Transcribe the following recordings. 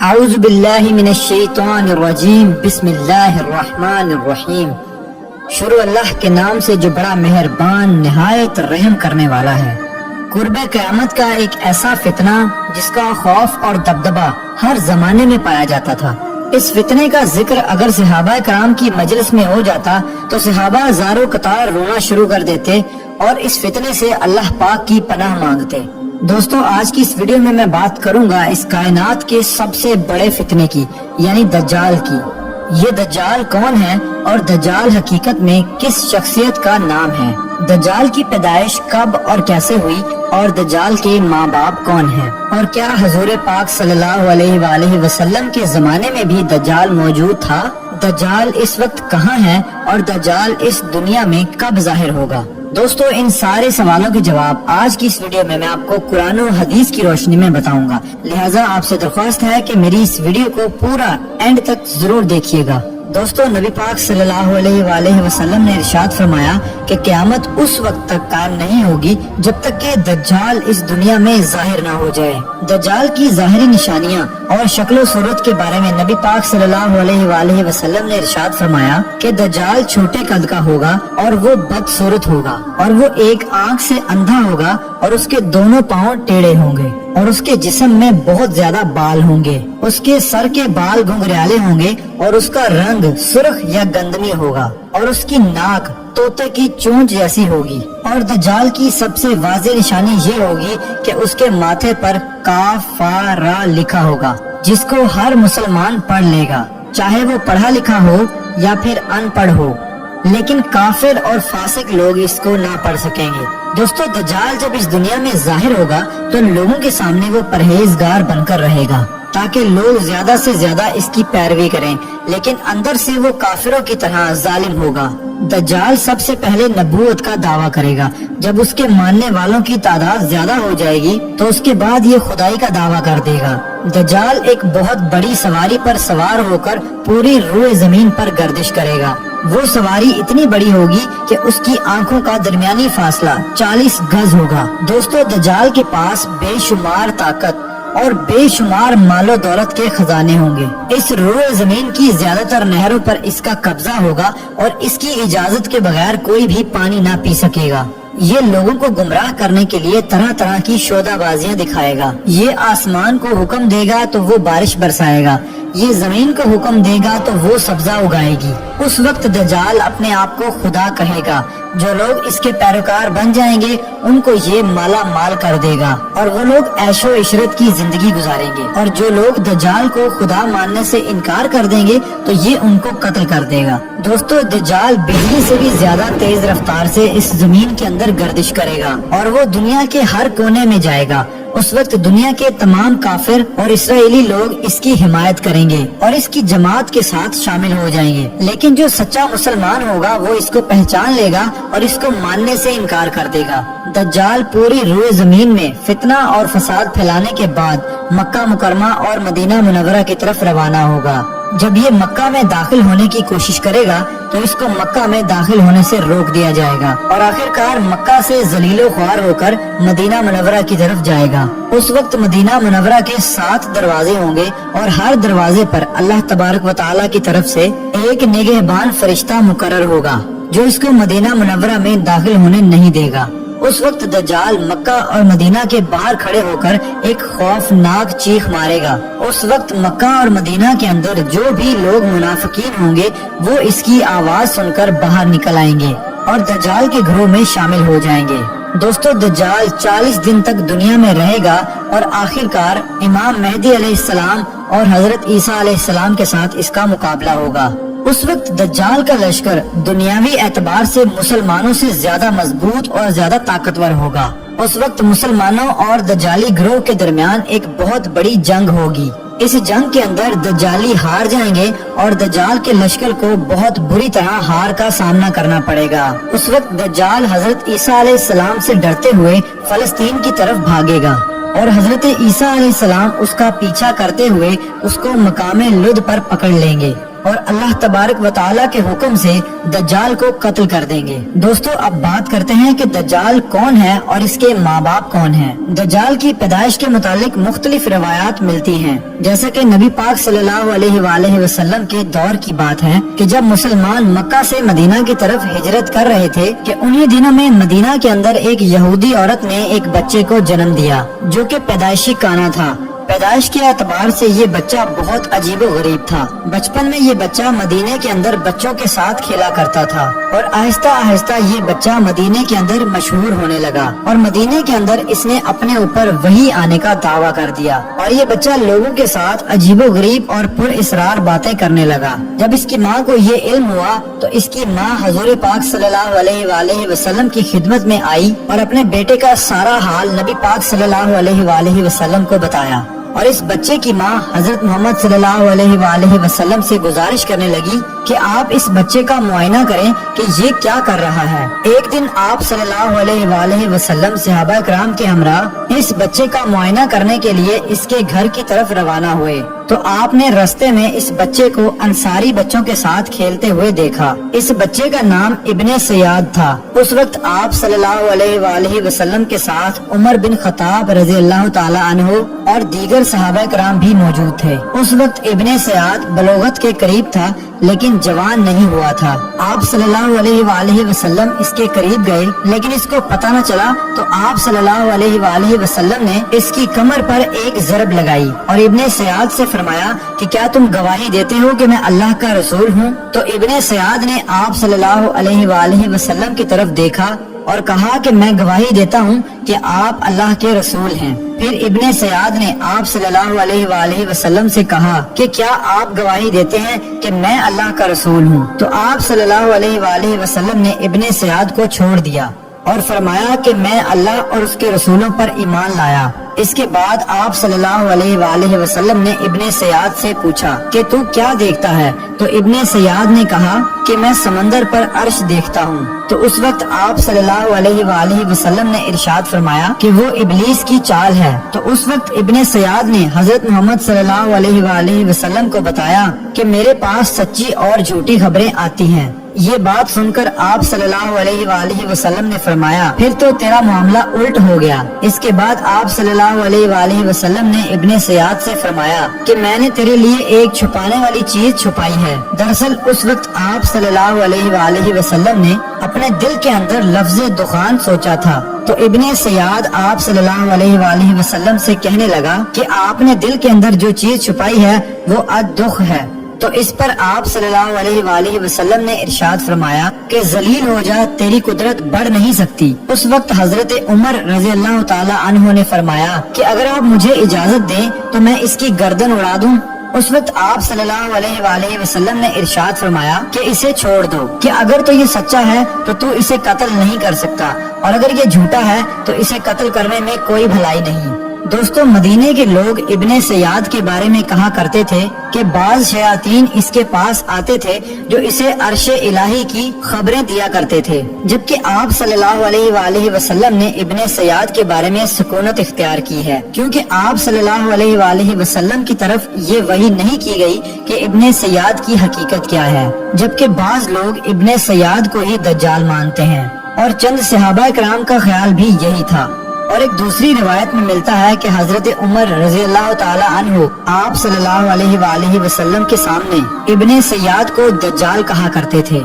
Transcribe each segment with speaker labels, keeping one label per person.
Speaker 1: اعوذ باللہ من الشیطان الرجیم بسم اللہ الرحمن الرحیم۔ شروع اللہ کے نام سے جو بڑا مہربان نہایت رحم کرنے والا ہے۔ قرب قیامت کا ایک ایسا فتنہ جس کا خوف اور دبدبہ ہر زمانے میں پایا جاتا تھا۔ اس فتنے کا ذکر اگر صحابہ کرام کی مجلس میں ہو جاتا تو صحابہ زارو قطار رونا شروع کر دیتے اور اس فتنے سے اللہ پاک کی پناہ مانگتے۔ دوستو، آج کی اس ویڈیو میں میں بات کروں گا اس کائنات کے سب سے بڑے فتنے کی، یعنی دجال کی۔ یہ دجال کون ہے اور دجال حقیقت میں کس شخصیت کا نام ہے؟ دجال کی پیدائش کب اور کیسے ہوئی اور دجال کے ماں باپ کون ہیں؟ اور کیا حضور پاک صلی اللہ علیہ وآلہ وسلم کے زمانے میں بھی دجال موجود تھا؟ دجال اس وقت کہاں ہے اور دجال اس دنیا میں کب ظاہر ہوگا؟ دوستو، ان سارے سوالوں کے جواب آج کی اس ویڈیو میں آپ کو قرآن و حدیث کی روشنی میں بتاؤں گا، لہٰذا آپ سے درخواست ہے کہ میری اس ویڈیو کو پورا اینڈ تک ضرور دیکھیے گا۔ دوستو، نبی پاک صلی اللہ علیہ وآلہ وسلم نے ارشاد فرمایا کہ قیامت اس وقت تک قائم نہیں ہوگی جب تک کہ دجال اس دنیا میں ظاہر نہ ہو جائے۔ دجال کی ظاہری نشانیاں اور شکل و صورت کے بارے میں نبی پاک صلی اللہ علیہ وآلہ وسلم نے ارشاد فرمایا کہ دجال چھوٹے قد کا ہوگا اور وہ بدصورت ہوگا، اور وہ ایک آنکھ سے اندھا ہوگا اور اس کے دونوں پاؤں ٹیڑھے ہوں گے، اور اس کے جسم میں بہت زیادہ بال ہوں گے، اس کے سر کے بال گھنگریالے ہوں گے اور اس کا رنگ سرخ یا گندمی ہوگا، اور اس کی ناک طوطے کی چونچ جیسی ہوگی۔ اور دجال کی سب سے واضح نشانی یہ ہوگی کہ اس کے ماتھے پر کاف فا را لکھا ہوگا، جس کو ہر مسلمان پڑھ لے گا، چاہے وہ پڑھا لکھا ہو یا پھر ان پڑھ ہو، لیکن کافر اور فاسق لوگ اس کو نہ پڑھ سکیں گے۔ دوستو، دجال جب اس دنیا میں ظاہر ہوگا تو لوگوں کے سامنے وہ پرہیزگار بن کر رہے گا تاکہ لوگ زیادہ سے زیادہ اس کی پیروی کریں، لیکن اندر سے وہ کافروں کی طرح ظالم ہوگا۔ دجال سب سے پہلے نبوت کا دعویٰ کرے گا، جب اس کے ماننے والوں کی تعداد زیادہ ہو جائے گی تو اس کے بعد یہ خدائی کا دعویٰ کر دے گا۔ دجال ایک بہت بڑی سواری پر سوار ہو کر پوری روئے زمین پر گردش کرے گا۔ وہ سواری اتنی بڑی ہوگی کہ اس کی آنکھوں کا درمیانی فاصلہ 40 گز ہوگا۔ دوستو، دجال کے پاس بے شمار طاقت اور بے شمار مال و دولت کے خزانے ہوں گے۔ اس روئے زمین کی زیادہ تر نہروں پر اس کا قبضہ ہوگا اور اس کی اجازت کے بغیر کوئی بھی پانی نہ پی سکے گا۔ یہ لوگوں کو گمراہ کرنے کے لیے طرح طرح کی شودہ بازیاں دکھائے گا۔ یہ آسمان کو حکم دے گا تو وہ بارش برسائے گا، یہ زمین کو حکم دے گا تو وہ سبزہ اگائے گی۔ اس وقت دجال اپنے آپ کو خدا کہے گا۔ جو لوگ اس کے پیروکار بن جائیں گے ان کو یہ مالا مال کر دے گا اور وہ لوگ عیش و عشرت کی زندگی گزاریں گے، اور جو لوگ دجال کو خدا ماننے سے انکار کر دیں گے تو یہ ان کو قتل کر دے گا۔ دوستو، دجال بجلی سے بھی زیادہ تیز رفتار سے اس زمین کے اندر گردش کرے گا اور وہ دنیا کے ہر کونے میں جائے گا۔ اس وقت دنیا کے تمام کافر اور اسرائیلی لوگ اس کی حمایت کریں گے اور اس کی جماعت کے ساتھ شامل ہو جائیں گے، لیکن جو سچا مسلمان ہوگا وہ اس کو پہچان لے گا اور اس کو ماننے سے انکار کر دے گا۔ دجال پوری روئے زمین میں فتنہ اور فساد پھیلانے کے بعد مکہ مکرمہ اور مدینہ منورہ کی طرف روانہ ہوگا۔ جب یہ مکہ میں داخل ہونے کی کوشش کرے گا تو اس کو مکہ میں داخل ہونے سے روک دیا جائے گا اور آخر کار مکہ سے ذلیل و خوار ہو کر مدینہ منورہ کی طرف جائے گا۔ اس وقت مدینہ منورہ کے 7 دروازے ہوں گے اور ہر دروازے پر اللہ تبارک و تعالیٰ کی طرف سے ایک نگہبان فرشتہ مقرر ہوگا جو اس کو مدینہ منورہ میں داخل ہونے نہیں دے گا۔ اس وقت دجال مکہ اور مدینہ کے باہر کھڑے ہو کر ایک خوفناک چیخ مارے گا۔ اس وقت مکہ اور مدینہ کے اندر جو بھی لوگ منافقین ہوں گے وہ اس کی آواز سن کر باہر نکل آئیں گے اور دجال کے گھروں میں شامل ہو جائیں گے۔ دوستو، دجال 40 دن تک دنیا میں رہے گا اور آخر کار امام مہدی علیہ السلام اور حضرت عیسیٰ علیہ السلام کے ساتھ اس کا مقابلہ ہوگا۔ اس وقت دجال کا لشکر دنیاوی اعتبار سے مسلمانوں سے زیادہ مضبوط اور زیادہ طاقتور ہوگا۔ اس وقت مسلمانوں اور دجالی گروہ کے درمیان ایک بہت بڑی جنگ ہوگی۔ اس جنگ کے اندر دجالی ہار جائیں گے اور دجال کے لشکر کو بہت بری طرح ہار کا سامنا کرنا پڑے گا۔ اس وقت دجال حضرت عیسیٰ علیہ السلام سے ڈرتے ہوئے فلسطین کی طرف بھاگے گا اور حضرت عیسیٰ علیہ السلام اس کا پیچھا کرتے ہوئے اس کو مقام لد پر پکڑ لیں گے اور اللہ تبارک و تعالیٰ کے حکم سے دجال کو قتل کر دیں گے۔ دوستو اب بات کرتے ہیں کہ دجال کون ہے اور اس کے ماں باپ کون ہیں۔ دجال کی پیدائش کے متعلق مختلف روایات ملتی ہیں، جیسا کہ نبی پاک صلی اللہ علیہ وآلہ وسلم کے دور کی بات ہے کہ جب مسلمان مکہ سے مدینہ کی طرف ہجرت کر رہے تھے کہ انہی دنوں میں مدینہ کے اندر ایک یہودی عورت نے ایک بچے کو جنم دیا جو کہ پیدائشی کانا تھا۔ پیدائش کے اعتبار سے یہ بچہ بہت عجیب و غریب تھا۔ بچپن میں یہ بچہ مدینے کے اندر بچوں کے ساتھ کھیلا کرتا تھا اور آہستہ آہستہ یہ بچہ مدینے کے اندر مشہور ہونے لگا اور مدینے کے اندر اس نے اپنے اوپر وحی آنے کا دعویٰ کر دیا اور یہ بچہ لوگوں کے ساتھ عجیب و غریب اور پر اسرار باتیں کرنے لگا۔ جب اس کی ماں کو یہ علم ہوا تو اس کی ماں حضور پاک صلی اللہ علیہ وآلہ وسلم کی خدمت میں آئی اور اپنے بیٹے کا سارا حال نبی پاک صلی اللہ علیہ وآلہ وسلم کو بتایا اور اس بچے کی ماں حضرت محمد صلی اللہ علیہ وآلہ وسلم سے گزارش کرنے لگی کہ آپ اس بچے کا معائنہ کریں کہ یہ کیا کر رہا ہے۔ ایک دن آپ صلی اللہ علیہ وآلہ وسلم صحابہ کرام کے ہمراہ اس بچے کا معائنہ کرنے کے لیے اس کے گھر کی طرف روانہ ہوئے تو آپ نے رستے میں اس بچے کو انصاری بچوں کے ساتھ کھیلتے ہوئے دیکھا۔ اس بچے کا نام ابن سیاد تھا۔ اس وقت آپ صلی اللہ علیہ وآلہ وسلم کے ساتھ عمر بن خطاب رضی اللہ تعالی عنہ اور دیگر صحابہ کرام بھی موجود تھے۔ اس وقت ابن سیاد بلوغت کے قریب تھا لیکن جوان نہیں ہوا تھا۔ آپ صلی اللہ علیہ وآلہ وسلم اس کے قریب گئے لیکن اس کو پتہ نہ چلا تو آپ صلی اللہ علیہ وآلہ وسلم نے اس کی کمر پر ایک ضرب لگائی اور ابن سیاد سے فرمایا کہ کیا تم گواہی دیتے ہو کہ میں اللہ کا رسول ہوں؟ تو ابن سیاد نے آپ صلی اللہ علیہ وآلہ وسلم کی طرف دیکھا اور کہا کہ میں گواہی دیتا ہوں کہ آپ اللہ کے رسول ہیں۔ پھر ابن سیاد نے آپ صلی اللہ علیہ وآلہ وسلم سے کہا کہ کیا آپ گواہی دیتے ہیں کہ میں اللہ کا رسول ہوں؟ تو آپ صلی اللہ علیہ وآلہ وسلم نے ابن سیاد کو چھوڑ دیا اور فرمایا کہ میں اللہ اور اس کے رسولوں پر ایمان لایا۔ اس کے بعد آپ صلی اللہ علیہ وآلہ وسلم نے ابن سیاد سے پوچھا کہ تو کیا دیکھتا ہے؟ تو ابن سیاد نے کہا کہ میں سمندر پر عرش دیکھتا ہوں۔ تو اس وقت آپ صلی اللہ علیہ وآلہ وسلم نے ارشاد فرمایا کہ وہ ابلیس کی چال ہے۔ تو اس وقت ابن سیاد نے حضرت محمد صلی اللہ علیہ وآلہ وسلم کو بتایا کہ میرے پاس سچی اور جھوٹی خبریں آتی ہیں۔ یہ بات سن کر آپ صلی اللہ علیہ وآلہ وسلم نے فرمایا پھر تو تیرا معاملہ الٹ ہو گیا۔ اس کے بعد آپ صلی اللہ علیہ وآلہ وسلم نے ابن سیاد سے فرمایا کہ میں نے تیرے لیے ایک چھپانے والی چیز چھپائی ہے۔ دراصل اس وقت آپ صلی اللہ علیہ وآلہ وسلم نے اپنے دل کے اندر لفظ دخان سوچا تھا۔ تو ابن سیاد آپ صلی اللہ علیہ وآلہ وسلم سے کہنے لگا کہ آپ نے دل کے اندر جو چیز چھپائی ہے وہ الدخ ہے۔ تو اس پر آپ صلی اللہ علیہ وآلہ وسلم نے ارشاد فرمایا کہ ذلیل ہو جا، تیری قدرت بڑھ نہیں سکتی۔ اس وقت حضرت عمر رضی اللہ تعالی عنہ نے فرمایا کہ اگر آپ مجھے اجازت دیں تو میں اس کی گردن اڑا دوں۔ اس وقت آپ صلی اللہ علیہ وآلہ وسلم نے ارشاد فرمایا کہ اسے چھوڑ دو، کہ اگر تو یہ سچا ہے تو اسے قتل نہیں کر سکتا اور اگر یہ جھوٹا ہے تو اسے قتل کرنے میں کوئی بھلائی نہیں۔ دوستو مدینے کے لوگ ابن سیاد کے بارے میں کہا کرتے تھے کہ بعض شیاطین اس کے پاس آتے تھے جو اسے عرش الہی کی خبریں دیا کرتے تھے، جبکہ آپ صلی اللہ علیہ وآلہ وسلم نے ابن سیاد کے بارے میں سکونت اختیار کی ہے، کیونکہ آپ صلی اللہ علیہ وآلہ وسلم کی طرف یہ وحی نہیں کی گئی کہ ابن سیاد کی حقیقت کیا ہے، جبکہ بعض لوگ ابن سیاد کو ہی دجال مانتے ہیں اور چند صحابہ کرام کا خیال بھی یہی تھا۔ اور ایک دوسری روایت میں ملتا ہے کہ حضرت عمر رضی اللہ تعالی عنہ آپ صلی اللہ علیہ وآلہ وسلم کے سامنے ابن سیاد کو دجال کہا کرتے تھے،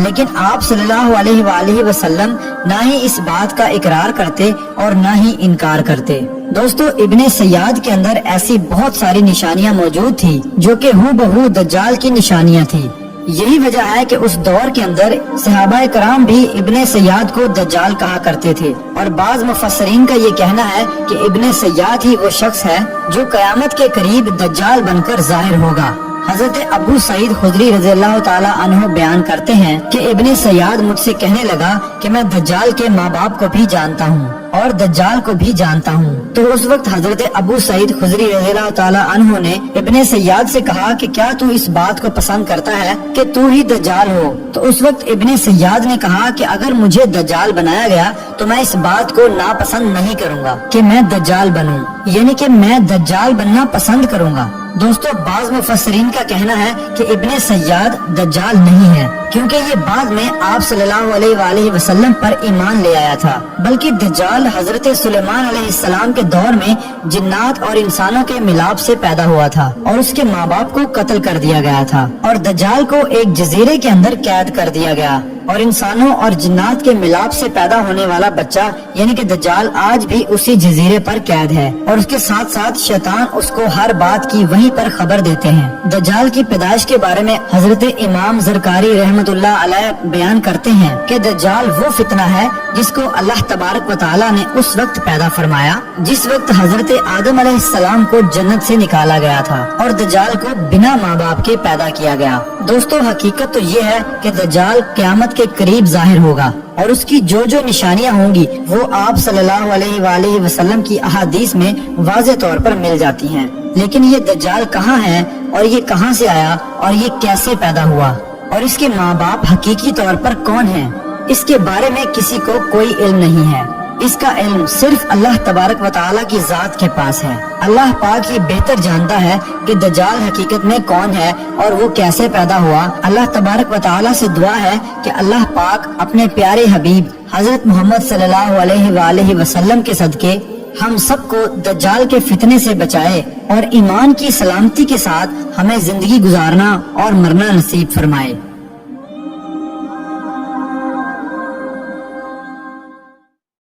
Speaker 1: لیکن آپ صلی اللہ علیہ وآلہ وسلم نہ ہی اس بات کا اقرار کرتے اور نہ ہی انکار کرتے۔ دوستو ابن سیاد کے اندر ایسی بہت ساری نشانیاں موجود تھی جو کہ ہو بہو دجال کی نشانیاں تھی۔ یہی وجہ ہے کہ اس دور کے اندر صحابہ کرام بھی ابن سیاد کو دجال کہا کرتے تھے، اور بعض مفسرین کا یہ کہنا ہے کہ ابن سیاد ہی وہ شخص ہے جو قیامت کے قریب دجال بن کر ظاہر ہوگا۔ حضرت ابو سعید خدری رضی اللہ تعالی عنہ بیان کرتے ہیں کہ ابن سیاد مجھ سے کہنے لگا کہ میں دجال کے ماں باپ کو بھی جانتا ہوں اور دجال کو بھی جانتا ہوں۔ تو اس وقت حضرت ابو سعید خدری رضی اللہ تعالی عنہ نے ابن سیاد سے کہا کہ کیا تو اس بات کو پسند کرتا ہے کہ تو ہی دجال ہو؟ تو اس وقت ابن سیاد نے کہا کہ اگر مجھے دجال بنایا گیا تو میں اس بات کو ناپسند نہیں کروں گا کہ میں دجال بنوں، یعنی کہ میں دجال بننا پسند کروں گا۔ دوستو بعض مفسرین کا کہنا ہے کہ ابن سیاد دجال نہیں ہے، کیونکہ یہ بعد میں آپ صلی اللہ علیہ وآلہ وسلم پر ایمان لے آیا تھا، بلکہ دجال حضرت سلیمان علیہ السلام کے دور میں جنات اور انسانوں کے ملاپ سے پیدا ہوا تھا اور اس کے ماں باپ کو قتل کر دیا گیا تھا، اور دجال کو ایک جزیرے کے اندر قید کر دیا گیا، اور انسانوں اور جنات کے ملاپ سے پیدا ہونے والا بچہ یعنی کہ دجال آج بھی اسی جزیرے پر قید ہے، اور اس کے ساتھ ساتھ شیطان اس کو ہر بات کی وہیں پر خبر دیتے ہیں۔ دجال کی پیدائش کے بارے میں حضرت امام زرکاری رحمت اللہ علیہ بیان کرتے ہیں کہ دجال وہ فتنہ ہے جس کو اللہ تبارک و تعالی نے اس وقت پیدا فرمایا جس وقت حضرت آدم علیہ السلام کو جنت سے نکالا گیا تھا اور دجال کو بنا ماں باپ کے پیدا کیا گیا۔ دوستو حقیقت تو یہ ہے کہ دجال قیامت کے قریب ظاہر ہوگا، اور اس کی جو نشانیاں ہوں گی وہ آپ صلی اللہ علیہ وآلہ وسلم کی احادیث میں واضح طور پر مل جاتی ہیں، لیکن یہ دجال کہاں ہے اور یہ کہاں سے آیا اور یہ کیسے پیدا ہوا اور اس کے ماں باپ حقیقی طور پر کون ہیں، اس کے بارے میں کسی کو کوئی علم نہیں ہے۔ اس کا علم صرف اللہ تبارک و تعالیٰ کی ذات کے پاس ہے۔ اللہ پاک یہ بہتر جانتا ہے کہ دجال حقیقت میں کون ہے اور وہ کیسے پیدا ہوا۔ اللہ تبارک و تعالیٰ سے دعا ہے کہ اللہ پاک اپنے پیارے حبیب حضرت محمد صلی اللہ علیہ وآلہ وسلم کے صدقے ہم سب کو دجال کے فتنے سے بچائے اور ایمان کی سلامتی کے ساتھ ہمیں زندگی گزارنا اور مرنا نصیب فرمائے۔